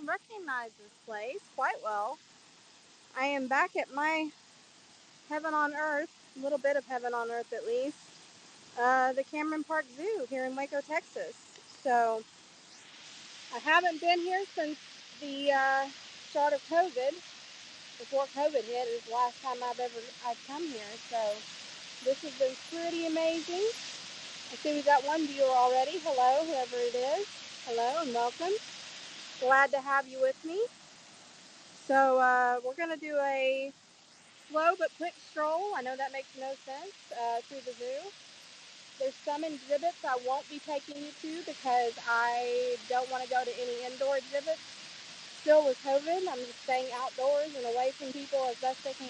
will recognize this place quite well. I am back at my heaven on earth, a little bit of heaven on earth at least, the Cameron Park Zoo here in Waco, Texas. So I haven't been here since the start of COVID. Before COVID hit, it was the last time I'd come here. So this has been pretty amazing. I see we got one viewer already. Hello, whoever it is. Hello and welcome. Glad to have you with me. So we're going to do a slow but quick stroll. I know that makes no sense through the zoo. There's some exhibits I won't be taking you to because I don't want to go to any indoor exhibits. Still with COVID, I'm just staying outdoors and away from people as best I can.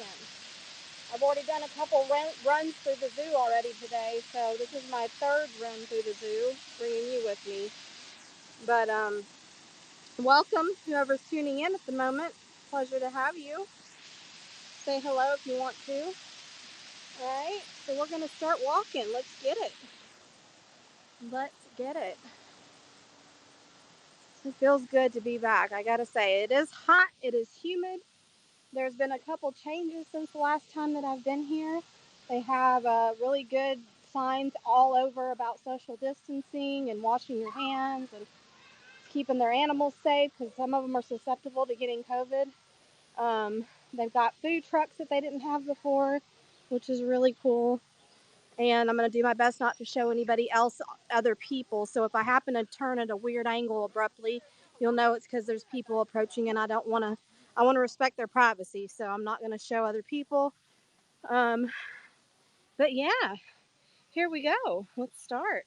I've already done a couple runs through the zoo already today, so this is my third run through the zoo, bringing you with me. But welcome, whoever's tuning in at the moment. Pleasure to have you. Say hello if you want to. All right, so we're going to start walking. Let's get it. Let's get it. It feels good to be back. I gotta say, it is hot, it is humid. There's been a couple changes since the last time that I've been here. They have really good signs all over about social distancing and washing your hands and keeping their animals safe because some of them are susceptible to getting COVID. They've got food trucks that they didn't have before, which is really cool. And I'm going to do my best not to show anybody else, other people. So if I happen to turn at a weird angle abruptly, you'll know it's because there's people approaching and I want to respect their privacy. So I'm not going to show other people. But yeah, here we go. Let's start.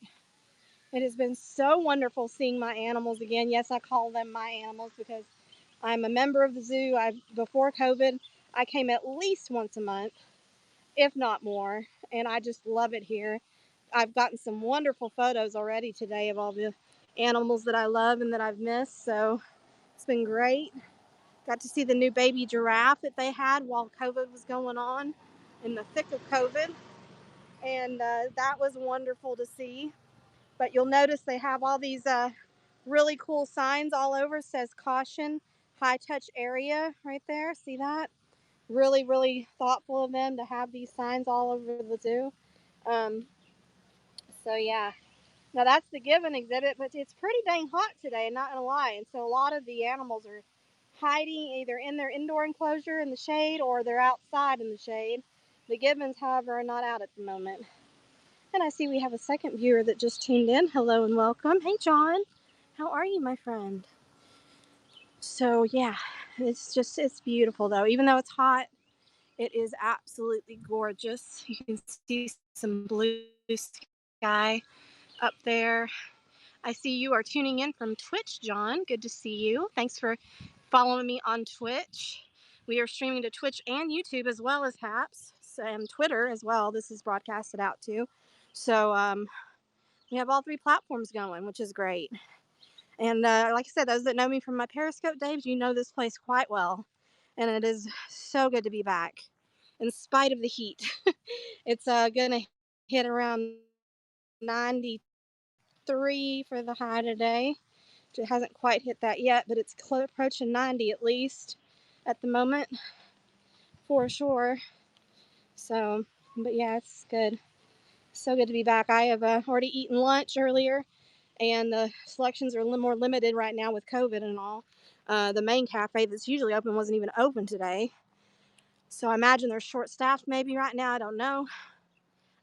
It has been so wonderful seeing my animals again. Yes, I call them my animals because I'm a member of the zoo. Before COVID, I came at least once a month, if not more. And I just love it here. I've gotten some wonderful photos already today of all the animals that I love and that I've missed. So it's been great. Got to see the new baby giraffe that they had while COVID was going on, in the thick of COVID. And that was wonderful to see. But you'll notice they have all these really cool signs all over. It says caution, high touch area right there. See that? Really, really thoughtful of them to have these signs all over the zoo. Um, so yeah, now that's the given exhibit, but it's pretty dang hot today, not gonna lie. And so a lot of the animals are hiding either in their indoor enclosure in the shade or they're outside in the shade. The givens, however, are not out at the moment. And I see we have a second viewer that just tuned in. Hello and welcome. Hey, John. How are you, my friend? So yeah, it's beautiful though. Even though it's hot, it is absolutely gorgeous. You can see some blue sky up there. I see you are tuning in from Twitch, John. Good to see you. Thanks for following me on Twitch. We are streaming to Twitch and YouTube as well as HAPS and Twitter as well. This is broadcasted out too. So we have all three platforms going, which is great. And like I said, those that know me from my Periscope days, you know this place quite well. And it is so good to be back in spite of the heat. It's going to hit around 93 for the high today. It hasn't quite hit that yet, but it's approaching 90 at least at the moment for sure. So, but yeah, it's good. So good to be back. I have already eaten lunch earlier, and the selections are a little more limited right now with COVID and all. The main cafe that's usually open wasn't even open today. So I imagine they're short staffed maybe right now. I don't know.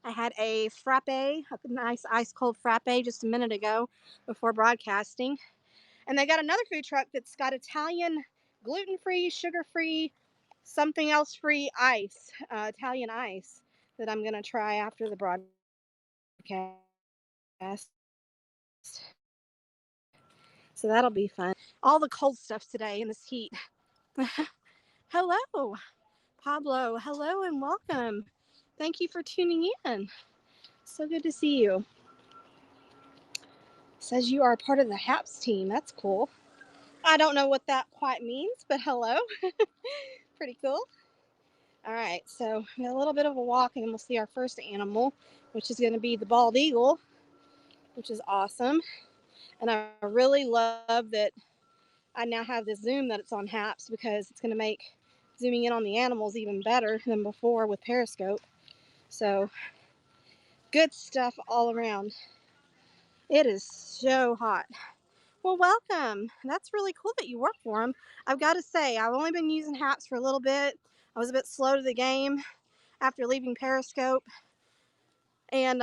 I had a frappe, a nice ice cold frappe just a minute ago before broadcasting. And they got another food truck that's got Italian gluten-free, sugar-free, something else free ice, Italian ice that I'm going to try after the broadcast. So that'll be fun. All the cold stuff today in this heat. Hello, Pablo. Hello and welcome. Thank you for tuning in. So good to see you. Says you are part of the HAPS team. That's cool. I don't know what that quite means, but hello. Pretty cool. All right, so we got a little bit of a walk and then we'll see our first animal, which is going to be the bald eagle, which is awesome. And I really love that I now have this zoom that it's on HAPS because it's going to make zooming in on the animals even better than before with Periscope. So good stuff all around. It is so hot. Well, welcome. That's really cool that you work for them. I've got to say, I've only been using HAPS for a little bit. I was a bit slow to the game after leaving Periscope, and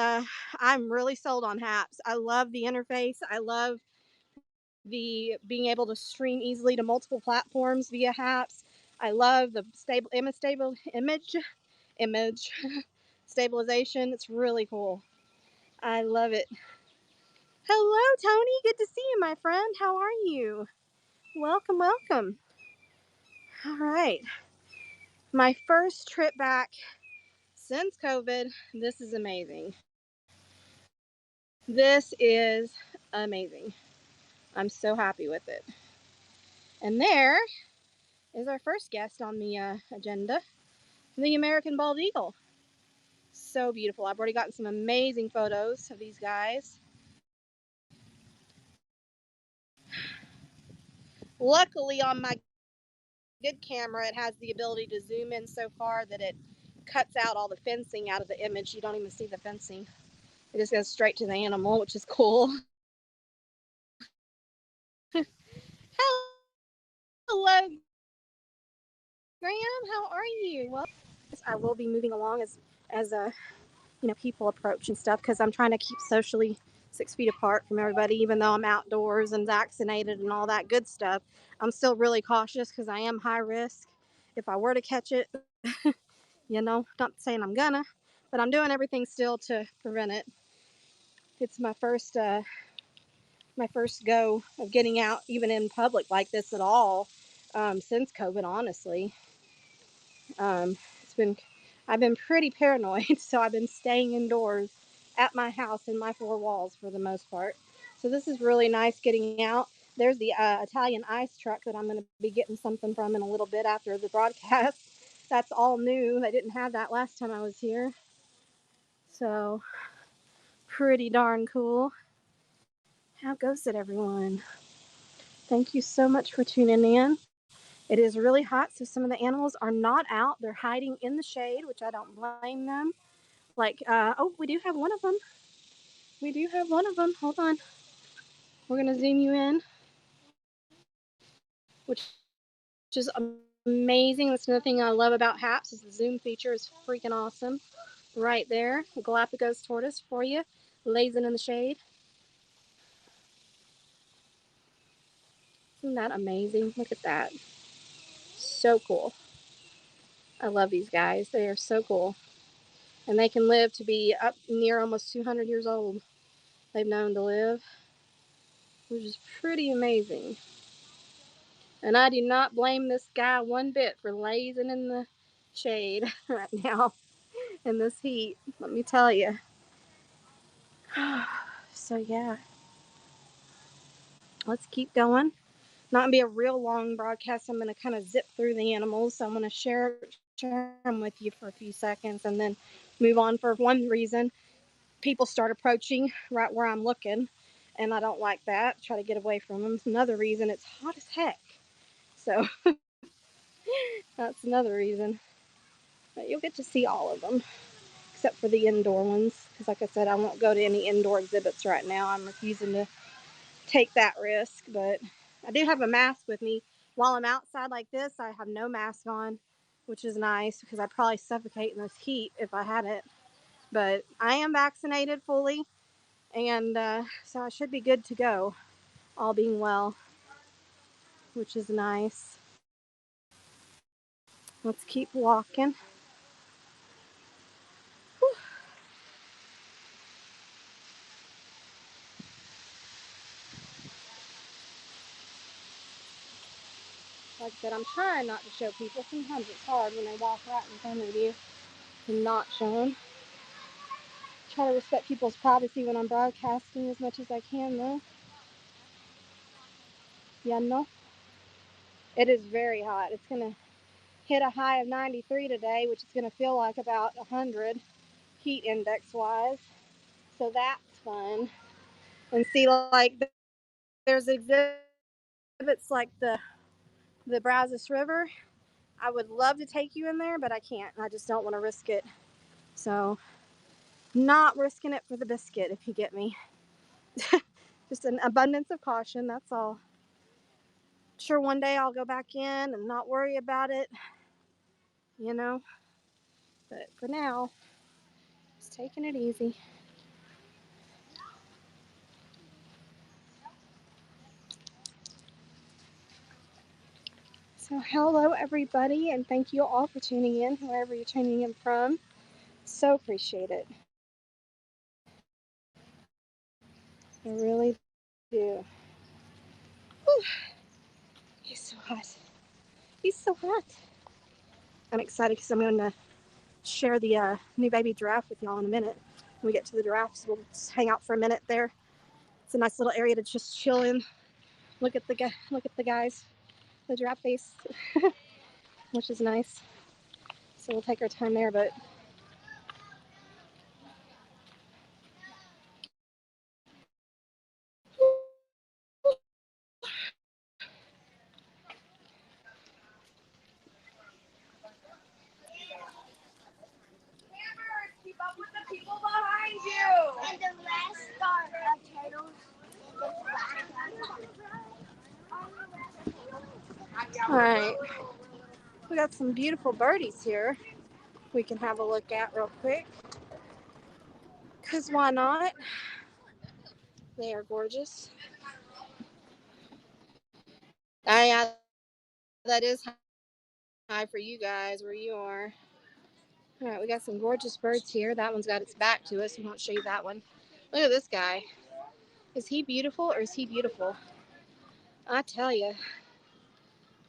I'm really sold on HAPS. I love the interface. I love the being able to stream easily to multiple platforms via HAPS. I love the image stabilization. It's really cool. I love it. Hello, Tony. Good to see you, my friend. How are you? Welcome, welcome. All right. My first trip back since COVID. This is amazing. This is amazing. I'm so happy with it. And there is our first guest on the agenda, the American bald eagle. So beautiful. I've already gotten some amazing photos of these guys. Luckily, on my good camera, it has the ability to zoom in so far that it cuts out all the fencing out of the image. You don't even see the fencing. It just goes straight to the animal, which is cool. Hello, Graham. How are you? Well, I will be moving along as people approach and stuff because I'm trying to keep socially 6 feet apart from everybody, even though I'm outdoors and vaccinated and all that good stuff. I'm still really cautious because I am high risk. If I were to catch it, not saying I'm gonna, but I'm doing everything still to prevent it. It's my first go of getting out even in public like this at all since COVID. Honestly, it's been I've been pretty paranoid, so I've been staying indoors at my house in my four walls for the most part. So this is really nice getting out. There's the Italian ice truck that I'm going to be getting something from in a little bit after the broadcast. That's all new. They didn't have that last time I was here. So pretty darn cool. How goes it, everyone? Thank you so much for tuning in. It is really hot, so some of the animals are not out. They're hiding in the shade, which I don't blame them. Oh, we do have one of them. We do have one of them. Hold on. We're going to zoom you in, which is amazing. That's another thing I love about HAPS is the zoom feature is freaking awesome. Right there, a Galapagos tortoise for you, lazing in the shade. Isn't that amazing? Look at that. So cool. I love these guys. They are so cool. And they can live to be up near almost 200 years old. They've known to live, which is pretty amazing. And I do not blame this guy one bit for lazing in the shade right now in this heat. Let me tell you. So, yeah, let's keep going. Not gonna be a real long broadcast. I'm gonna kind of zip through the animals. So I'm gonna share them with you for a few seconds and then move on. For one reason, people start approaching right where I'm looking, and I don't like that. Try to get away from them. Another reason, it's hot as heck. So that's another reason. But you'll get to see all of them, except for the indoor ones. Because, like I said, I won't go to any indoor exhibits right now. I'm refusing to take that risk. But I do have a mask with me. While I'm outside like this, I have no mask on, which is nice because I'd probably suffocate in this heat if I had it. But I am vaccinated fully, and so I should be good to go, all being well, which is nice. Let's keep walking. Whew. Like I said, I'm trying not to show people. Sometimes it's hard when they walk right in front of you and not show them. Try to respect people's privacy when I'm broadcasting as much as I can, though. Yeah, no. It is very hot. It's going to hit a high of 93 today, which is going to feel like about 100 heat index wise. So that's fun. And see, like, there's exhibit it's like the Brazos River, I would love to take you in there, but I can't. I just don't want to risk it. So, not risking it for the biscuit, if you get me. Just an abundance of caution, that's all. Sure, one day I'll go back in and not worry about it, you know. But for now, just taking it easy. So, hello everybody, and thank you all for tuning in, wherever you're tuning in from. So appreciate it. I really do. Whew. He's so hot. He's so hot. I'm excited because I'm going to share the new baby giraffe with y'all in a minute. When we get to the giraffes, we'll just hang out for a minute there. It's a nice little area to just chill in. Look at the guys, the giraffe face, which is nice. So we'll take our time there, but keep up with the people behind you. And the last star of turtles. All right, we got some beautiful birdies here. We can have a look at real quick. Cause why not? They are gorgeous. Yeah, that is high for you guys where you are. All right, we got some gorgeous birds here. That one's got its back to us. We won't show you that one. Look at this guy. Is he beautiful or is he beautiful? I tell you,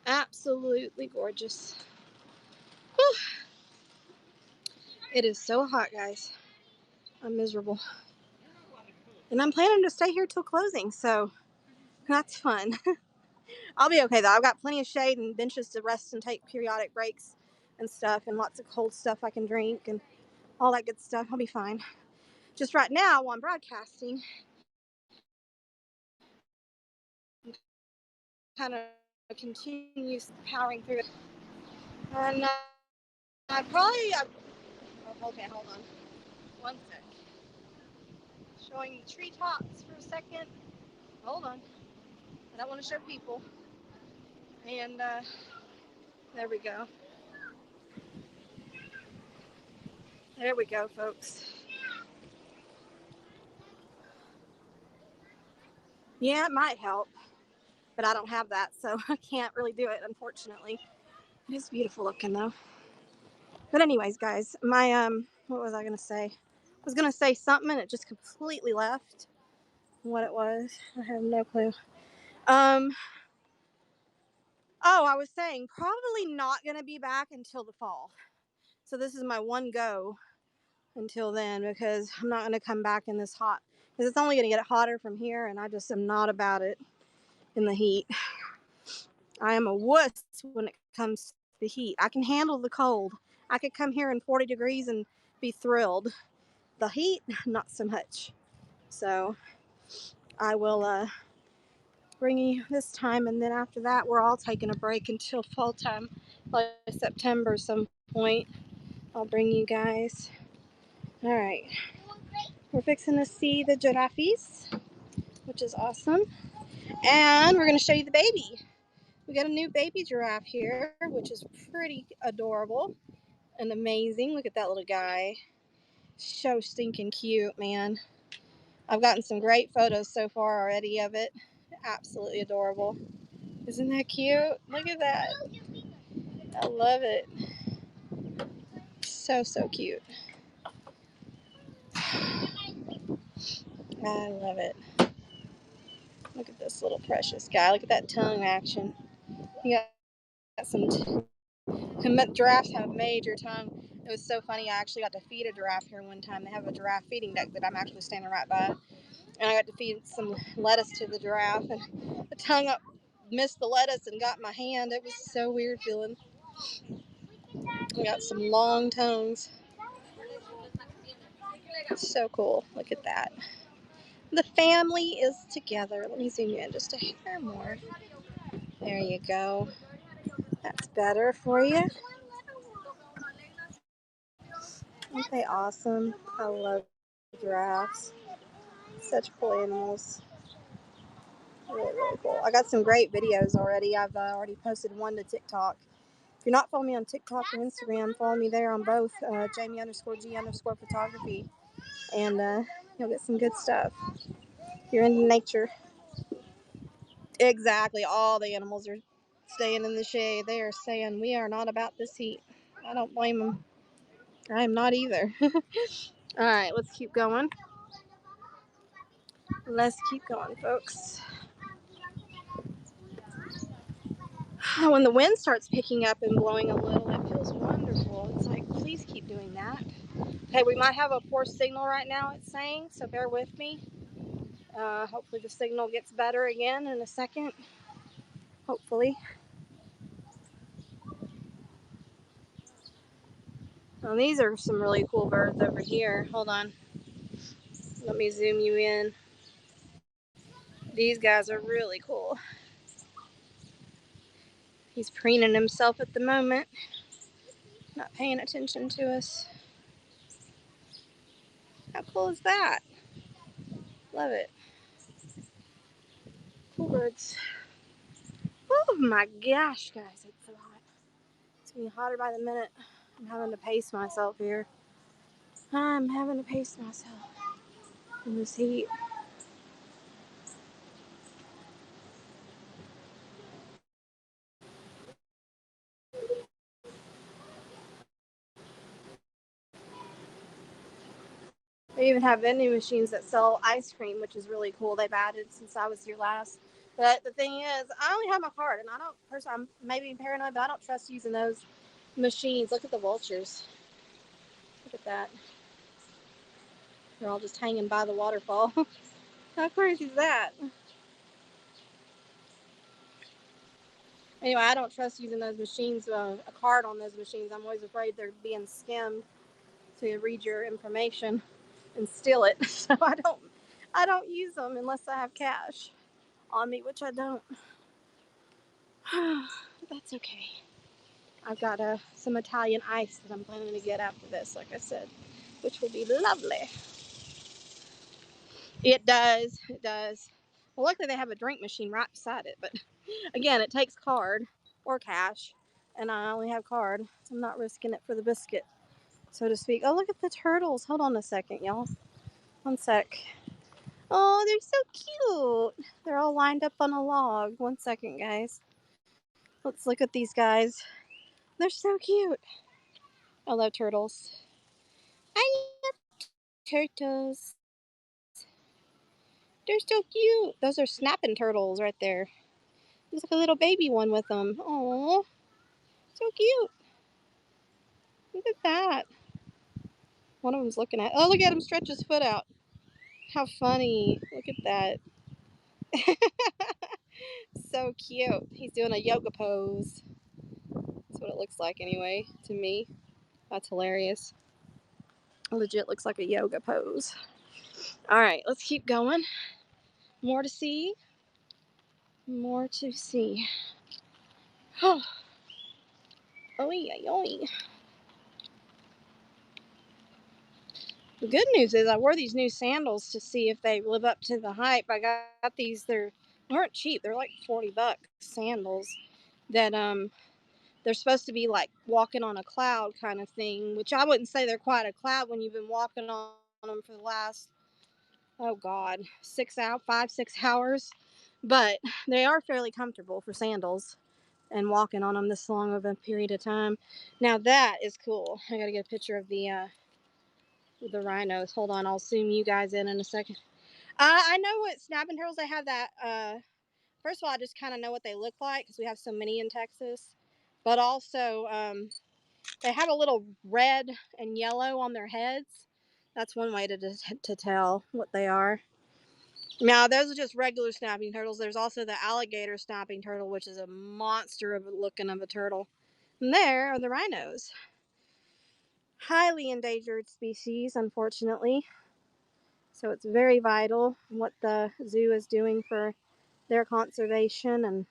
absolutely gorgeous. Whew. It is so hot, guys. I'm miserable. And I'm planning to stay here till closing, so that's fun. I'll be okay though. I've got plenty of shade and benches to rest and take periodic breaks and stuff, and lots of cold stuff I can drink and all that good stuff. I'll be fine. Just right now, while I'm broadcasting, I'm kind of continue powering through it. And okay, hold on. One sec. Showing the treetops for a second. Hold on. I don't want to show people. And there we go. There we go, folks. Yeah, it might help, but I don't have that, so I can't really do it, unfortunately. It is beautiful looking, though. But anyways, guys, my what was I gonna say? I was gonna say something and it just completely left. What it was, I have no clue. Um, oh, I was saying probably not gonna be back until the fall. So this is my one go until then, because I'm not gonna come back in this hot, because it's only gonna get hotter from here, and I just am not about it in the heat. I am a wuss when it comes to the heat. I can handle the cold. I could come here in 40 degrees and be thrilled. The heat, not so much. So I will bring you this time, and then after that, we're all taking a break until fall time, like September some point. I'll bring you guys. All right, we're fixing to see the giraffes, which is awesome, and we're gonna show you the baby. We got a new baby giraffe here, which is pretty adorable and amazing. Look at that little guy. So stinking cute, man. I've gotten some great photos so far already of it. Absolutely adorable. Isn't that cute? Look at that. I love it. So, so cute. I love it. Look at this little precious guy. Look at that tongue action. You got some giraffes have major tongue. It was so funny. I actually got to feed a giraffe here one time. They have a giraffe feeding deck that I'm actually standing right by. And I got to feed some lettuce to the giraffe. And the tongue up missed the lettuce and got my hand. It was so weird feeling. We got some long tongues. So cool. Look at that. The family is together. Let me zoom in just a hair more. There you go. That's better for you. Aren't they awesome? I love giraffes. Such cool animals. Really, really cool. I got some great videos already. I've already posted one to TikTok. If you're not following me on TikTok or Instagram, follow me there on both, Jamie_G_photography. And you'll get some good stuff. If you're into nature. Exactly. All the animals are staying in the shade. They are saying, we are not about this heat. I don't blame them. I am not either. All right, let's keep going. Let's keep going, folks. When the wind starts picking up and blowing a little, it feels wonderful. It's like, please keep doing that. Okay, we might have a poor signal right now, it's saying, so bear with me. Hopefully the signal gets better again in a second. Hopefully. Well, these are some really cool birds over here. Hold on. Let me zoom you in. These guys are really cool. He's preening himself at the moment. Not paying attention to us. How cool is that? Love it. Cool birds. Oh my gosh, guys, it's so hot. It's getting hotter by the minute. I'm having to pace myself here. I'm having to pace myself in this heat. They even have vending machines that sell ice cream, which is really cool. They've added since I was here last. But the thing is, I only have my card, and I don't, personally, I'm maybe paranoid, but I don't trust using those machines. Look at the vultures. Look at that. They're all just hanging by the waterfall. How crazy is that? Anyway, I don't trust using those machines, a card on those machines. I'm always afraid they're being skimmed to read your information and steal it. So I don't use them unless I have cash on me, which I don't. That's okay. I've got some Italian ice that I'm planning to get after this, like I said, which will be lovely. It does. It does. Well, luckily they have a drink machine right beside it, but again, it takes card or cash, and I only have card, so I'm not risking it for the biscuit, so to speak. Oh, look at the turtles. Hold on a second, y'all. One sec. Oh, they're so cute. They're all lined up on a log. One second, guys. Let's look at these guys. They're so cute. I love turtles. I love turtles. They're so cute. Those are snapping turtles right there. There's like a little baby one with them. Oh, so cute. Look at that. One of them's looking at. Oh, look at him stretch his foot out. How funny. Look at that. So cute. He's doing a yoga pose. That's what it looks like anyway to me. That's hilarious. Legit looks like a yoga pose. All right, let's keep going. More to see. More to see. Oh, oh yeah, oh. The good news is I wore these new sandals to see if they live up to the hype. I got these. They weren't cheap. They're like $40 sandals that they're supposed to be like walking on a cloud kind of thing, which I wouldn't say they're quite a cloud when you've been walking on them for the last, oh God, 6 hours. But they are fairly comfortable for sandals and walking on them this long of a period of time. Now that is cool. I gotta get a picture of the rhinos. Hold on, I'll zoom you guys in a second. I know what snapping turtles. They have that. First of all, I just kind of know what they look like because we have so many in Texas. But also, they have a little red and yellow on their heads. That's one way to tell what they are. Now, those are just regular snapping turtles. There's also the alligator snapping turtle, which is a monster of looking of a turtle. And there are the rhinos. Highly endangered species, unfortunately. So it's very vital what the zoo is doing for their conservation and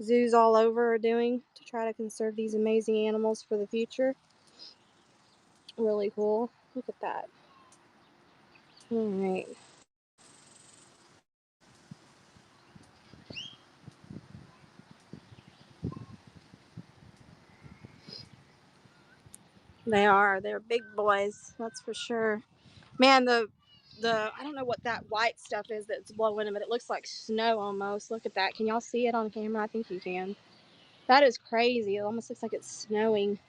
zoos all over are doing to try to conserve these amazing animals for the future. Really cool. Look at that. All right. They are. They're big boys. That's for sure. Man, the I don't know what that white stuff is that's blowing them, but it looks like snow almost. Look at that. Can y'all see it on camera? I think you can. That is crazy. It almost looks like it's snowing.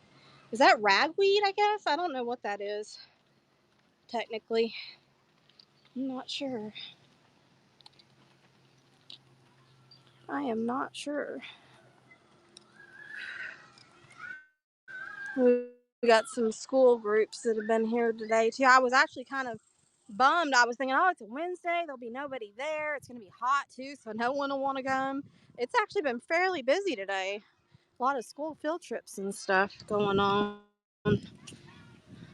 Is that ragweed, I guess? I don't know what that is, technically. I'm not sure. I am not sure. We got some school groups that have been here today, too. I was actually kind of bummed. I was thinking, oh, it's a Wednesday. There'll be nobody there. It's going to be hot, too, so no one will want to come. It's actually been fairly busy today. A lot of school field trips and stuff going on,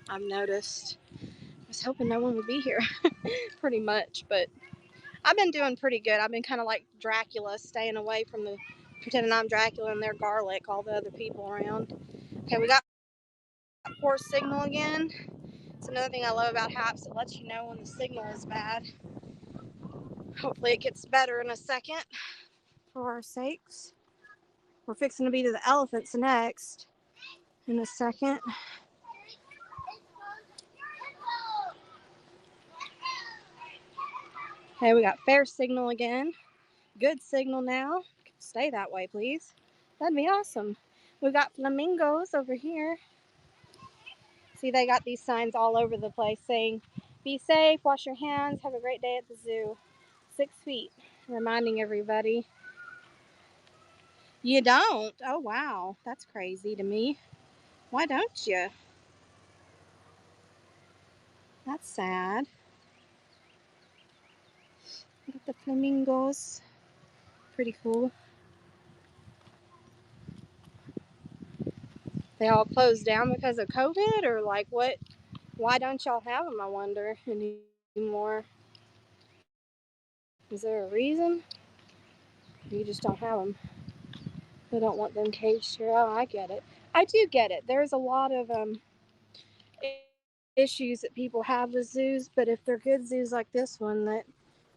I've noticed. I was hoping no one would be here, pretty much, but I've been doing pretty good. I've been kind of like Dracula, staying away from the pretending I'm Dracula and they're Garlic, all the other people around. Okay, we got poor signal again. It's another thing I love about HAPS. It lets you know when the signal is bad. Hopefully it gets better in a second for our sakes. We're fixing to be to the elephants next in a second. Okay, we got fair signal again. Good signal now. Stay that way, please. That'd be awesome. We've got flamingos over here. See, they got these signs all over the place saying, be safe, wash your hands, have a great day at the zoo. 6 feet, reminding everybody. You don't? Oh, wow. That's crazy to me. Why don't you? That's sad. Look at the flamingos. Pretty cool. They all closed down because of COVID, or like what? Why don't y'all have them, I wonder, anymore? Is there a reason? You just don't have them. They don't want them caged here. Oh, I get it. I do get it. There's a lot of issues that people have with zoos, but if they're good zoos like this one that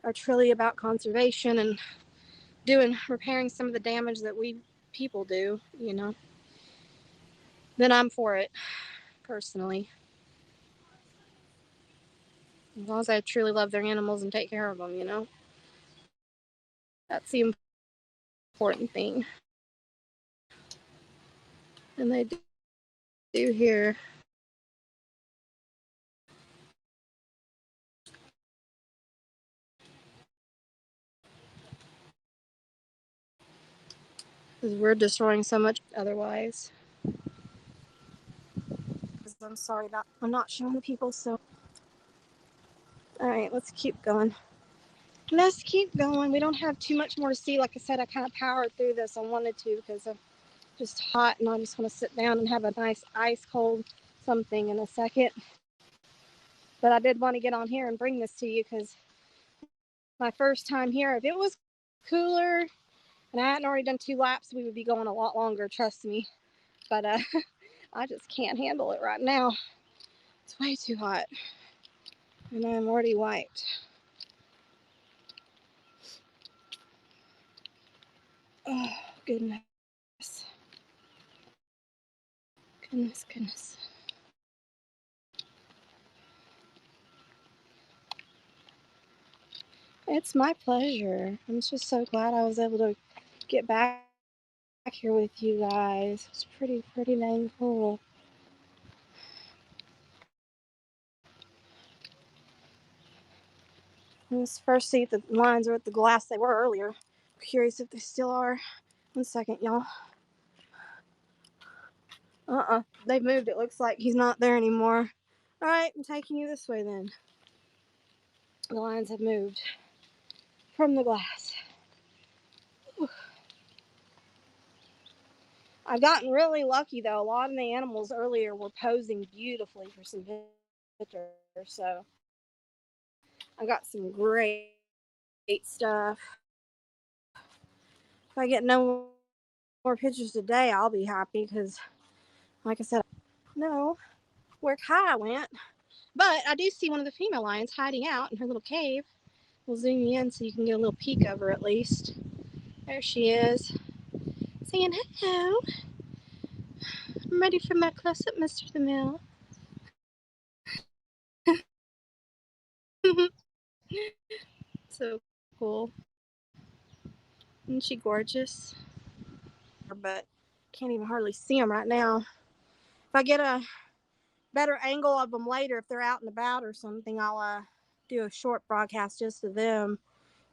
are truly about conservation and repairing some of the damage that we people do, then I'm for it personally. As long as I truly love their animals and take care of them. That's the important thing. And they do here. Because we're destroying so much otherwise. I'm sorry that I'm not showing the people, so. Alright, let's keep going. Let's keep going. We don't have too much more to see. Like I said, I kind of powered through this. I wanted to because I'm just hot and I just want to sit down and have a nice ice cold something in a second. But I did want to get on here and bring this to you because my first time here, if it was cooler and I hadn't already done 2 laps, we would be going a lot longer, trust me. But I just can't handle it right now. It's way too hot. And I'm already wiped. Oh, goodness. Goodness. It's my pleasure. I'm just so glad I was able to get back here with you guys. It's pretty dang cool. Let's first see if the lines are at the glass they were earlier. I'm curious if they still are. 1 second, y'all. They've moved. It looks like he's not there anymore. Alright, I'm taking you this way then. The lines have moved from the glass. I've gotten really lucky though. A lot of the animals earlier were posing beautifully for some pictures, so I got some great stuff. If I get no more pictures today, I'll be happy because, like I said, no where Kai went. But I do see one of the female lions hiding out in her little cave. We'll zoom you in so you can get a little peek of her at least. There she is, saying hello. I'm ready for my close-up, Mr. DeMille. So cool. Isn't she gorgeous? But can't even hardly see them right now. If I get a better angle of them later, if they're out and about or something, I'll do a short broadcast just of them.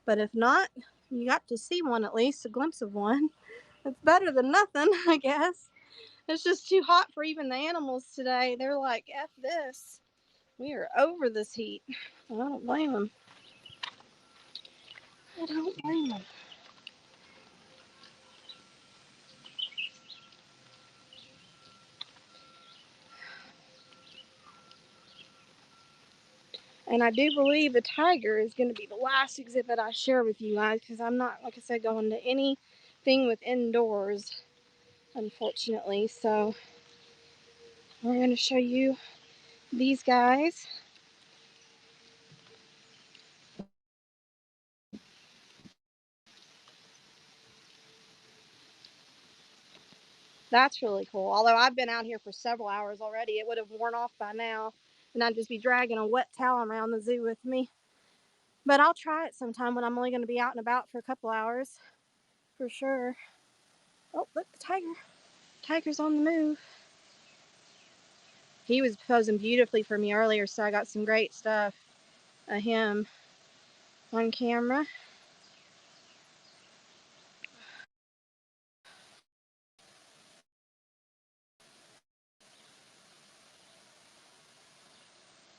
But if not, you got to see one at least, a glimpse of one. It's better than nothing, I guess. It's just too hot for even the animals today. They're like, F this. We are over this heat. I don't blame them. I don't blame them. And I do believe the tiger is going to be the last exhibit I share with you guys because I'm not, like I said, going to anything with indoors, unfortunately. So we're going to show you these guys. That's really cool. Although I've been out here for several hours already, it would have worn off by now. And I'd just be dragging a wet towel around the zoo with me. But I'll try it sometime when I'm only going to be out and about for a couple hours. For sure. Oh, look, the tiger. Tiger's on the move. He was posing beautifully for me earlier, so I got some great stuff of him on camera.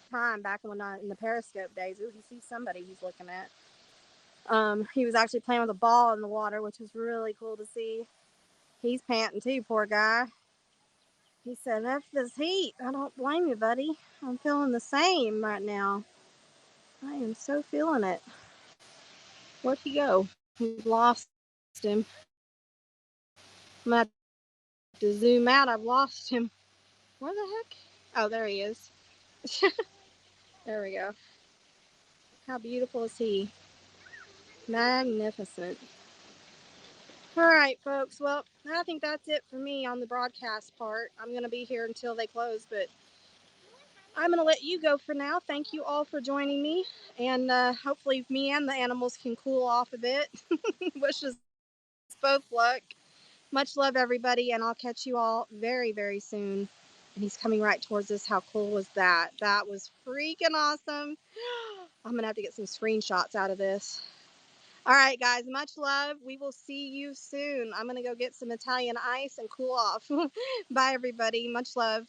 Time back when in the Periscope days, ooh, he sees somebody he's looking at. He was actually playing with a ball in the water, which was really cool to see. He's panting too, poor guy. He said, F this heat. I don't blame you, buddy. I'm feeling the same right now. I am so feeling it. Where'd he go? We've lost him. I'm going to have to zoom out. I've lost him. Where the heck? Oh, there he is. There we go. How beautiful is he? Magnificent. All right, folks. Well, I think that's it for me on the broadcast part. I'm going to be here until they close, but I'm going to let you go for now. Thank you all for joining me. And hopefully, me and the animals can cool off a bit. Wish us both luck. Much love, everybody. And I'll catch you all very, very soon. And he's coming right towards us. How cool was that? That was freaking awesome. I'm going to have to get some screenshots out of this. All right, guys, much love. We will see you soon. I'm going to go get some Italian ice and cool off. Bye, everybody. Much love.